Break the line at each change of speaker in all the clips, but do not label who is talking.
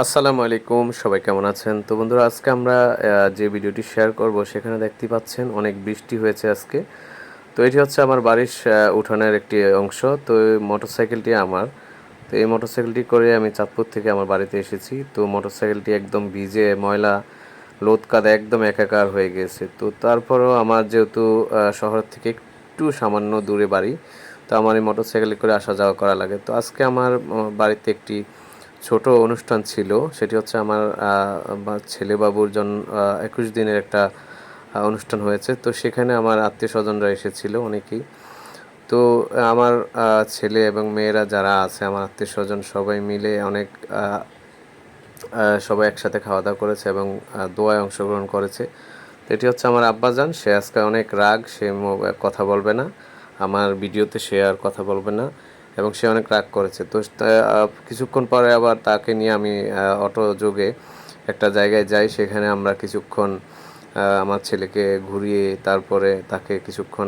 আসসালামু আলাইকুম, সবাই কেমন আছেন? তো বন্ধুরা, আজকে আমরা যে ভিডিওটি শেয়ার করব সেখানে দেখতে পাচ্ছেন অনেক বৃষ্টি হয়েছে আজকে। তো এটি হচ্ছে আমার বাড়ির উঠানের একটি অংশ। তো এই মোটরসাইকেলটি আমার। তো এই মোটরসাইকেলটি করে আমি চাঁদপুর থেকে আমার বাড়িতে এসেছি। তো মোটরসাইকেলটি একদম ভিজে ময়লা লোদ কাদা একদম একাকার হয়ে গেছে। তো তারপরও আমার যেহেতু শহর থেকে একটু সামান্য দূরে বাড়ি, তো আমার এই মোটরসাইকেলে করে আসা যাওয়া করা লাগে। তো আজকে আমার বাড়িতে একটি ছোট অনুষ্ঠান ছিল। সেটি হচ্ছে আমার ছেলে বাবুর 21 দিনের একটা অনুষ্ঠান হয়েছে। তো সেখানে আমার আত্মীয় স্বজনরা এসেছিল অনেকেই। তো আমার ছেলে এবং মেয়েরা যারা আছে আমার আত্মীয় স্বজন সবাই মিলে অনেক সবাই একসাথে খাওয়া দাওয়া করেছে এবং দোয়ায় অংশগ্রহণ করেছে। তো এটি হচ্ছে আমার আব্বাজান। সে আজকে অনেক রাগ, সে কথা বলবে না, আমার ভিডিওতে সে আর কথা বলবে না এবং সে অনেক রাগ করেছে। তো কিছুক্ষণ পরে আবার তাকে নিয়ে আমি অটো যোগে একটা জায়গায় যাই। সেখানে আমরা কিছুক্ষণ আমার ছেলেকে ঘুরিয়ে তারপরে তাকে কিছুক্ষণ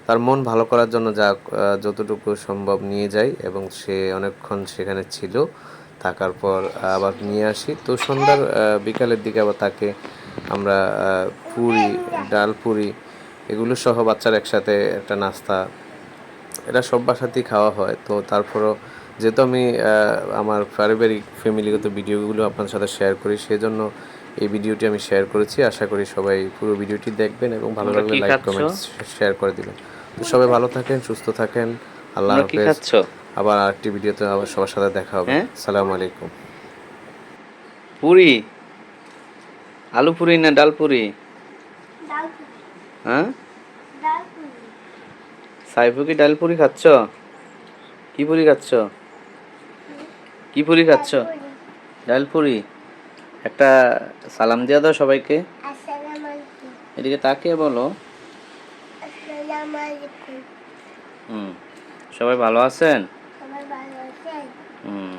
তার মন ভালো করার জন্য যতটুকু সম্ভব নিয়ে যাই এবং সে অনেকক্ষণ সেখানে ছিল। থাকার পর আবার নিয়ে আসি। তো সন্ধ্যার বিকালের দিকে আবার তাকে আমরা পুরি, ডাল পুরি এগুলো সহ বাচ্চারা একসাথে একটা নাস্তা, এটা সব বাসাতেই খাওয়া হয়। তো তারপরও যেহেতু আমি আমার পারিবারিক ফ্যামিলিগত ভিডিওগুলো আপনাদের সাথে শেয়ার করি, সেজন্য এই ভিডিওটি আমি শেয়ার করেছি। আশা করি সবাই পুরো ভিডিওটি দেখবেন এবং ভালো
তোমরা
লাগলে
কি
লাইক
খাচ্ছ?
কমেন্টস শেয়ার করে দিবেন। তো সবাই ভালো থাকেন, সুস্থ থাকেন। আল্লাহ
তোমরা কি
হাফেজ।
খাচ্ছ?
আবার আরেকটি ভিডিওতে আবার সবার সাথে দেখা হবে।
হ্যাঁ,
আসসালামু আলাইকুম।
পুরি, আলু পুরি না ডাল পুরি?
ডাল পুরি।
হ্যাঁ,
ডাল পুরি।
সাইফু কি ডাল পুরি খাচ্ছ? কি পুরি খাচ্ছ? কি পুরি
ডাল
খাচ্ছ?
পুরি।
ডাল পুরি। একটা সালাম দিয়ে দাও সবাইকে।
আসসালামু আলাইকুম।
এদিকে তাকিয়ে বলো।
আসসালামু আলাইকুম।
হুম, সবাই ভালো আছেন?
সবাই ভালো আছেন?
হুম।